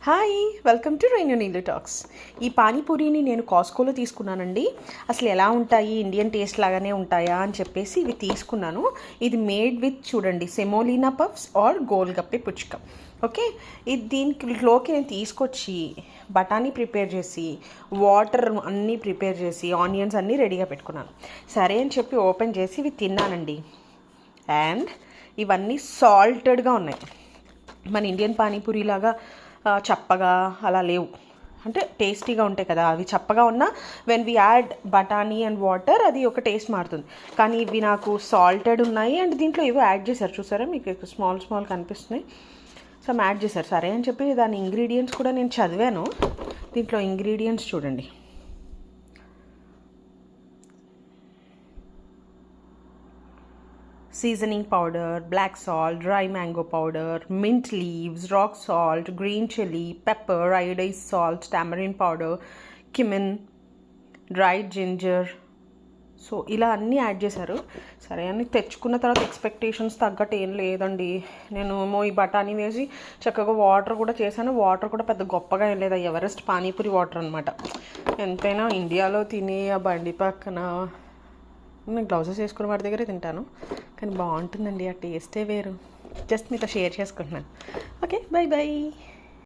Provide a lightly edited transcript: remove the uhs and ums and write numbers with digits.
Hi, welcome to రైన్యూ నీళ్ళు talks. ఈ పానీపూరిని నేను కాస్కోలో తీసుకున్నానండి. అసలు ఎలా ఉంటాయి, ఇండియన్ టేస్ట్ లాగానే ఉంటాయా అని చెప్పేసి ఇవి తీసుకున్నాను. ఇది మేడ్ విత్ చూడండి సెమోలినా పఫ్స్ ఆర్ గోల్గప్పే పుచ్చుక. ఓకే, ఇది దీంట్లోకి నేను తీసుకొచ్చి బఠానీ ప్రిపేర్ చేసి వాటర్ అన్నీ ప్రిపేర్ చేసి ఆనియన్స్ అన్నీ రెడీగా పెట్టుకున్నాను. సరే అని చెప్పి ఓపెన్ చేసి ఇవి తిన్నానండి. అండ్ ఇవన్నీ సాల్టెడ్గా ఉన్నాయి. మన ఇండియన్ పానీపూరి లాగా చప్పగా అలా లేవు. అంటే టేస్టీగా ఉంటాయి కదా, అవి చప్పగా ఉన్నా వెన్ వి యాడ్ బఠానీ అండ్ వాటర్ అది ఒక టేస్ట్ మారుతుంది. కానీ ఇవి నాకు సాల్టెడ్ ఉన్నాయి అండ్ దీంట్లో ఏవో యాడ్ చేశారు. చూసారా, మీకు స్మాల్ కనిపిస్తున్నాయి. సమ్ యాడ్ చేశారు. సరే అని చెప్పి దాని ఇంగ్రీడియంట్స్ కూడా నేను చదివాను. దీంట్లో ఇంగ్రీడియంట్స్ చూడండి. seasoning powder, black salt, dry mango powder, mint leaves, rock salt, green chili, pepper, iodized salt, tamarind powder, cumin, dried ginger. So ఇలా అన్నీ యాడ్ చేశారు. సరే అని తెచ్చుకున్న తర్వాత ఎక్స్పెక్టేషన్స్ తగ్గట్టు ఏం లేదండి. నేను ఈ బఠానీ వేసి చక్కగా వాటర్ కూడా చేశాను. వాటర్ కూడా పెద్ద గొప్పగా ఏం లేదు. ఎవరెస్ట్ పానీపూరి వాటర్ అనమాట. ఎంతైనా ఇండియాలో తినే ఆ బండి పక్కన నేను గ్లౌజెస్ వేసుకున్న వాడి దగ్గరే తింటాను, కానీ బాగుంటుందండి. ఆ టేస్టే వేరు. జస్ట్ మీతో షేర్ చేసుకుంటున్నాను. Okay, by.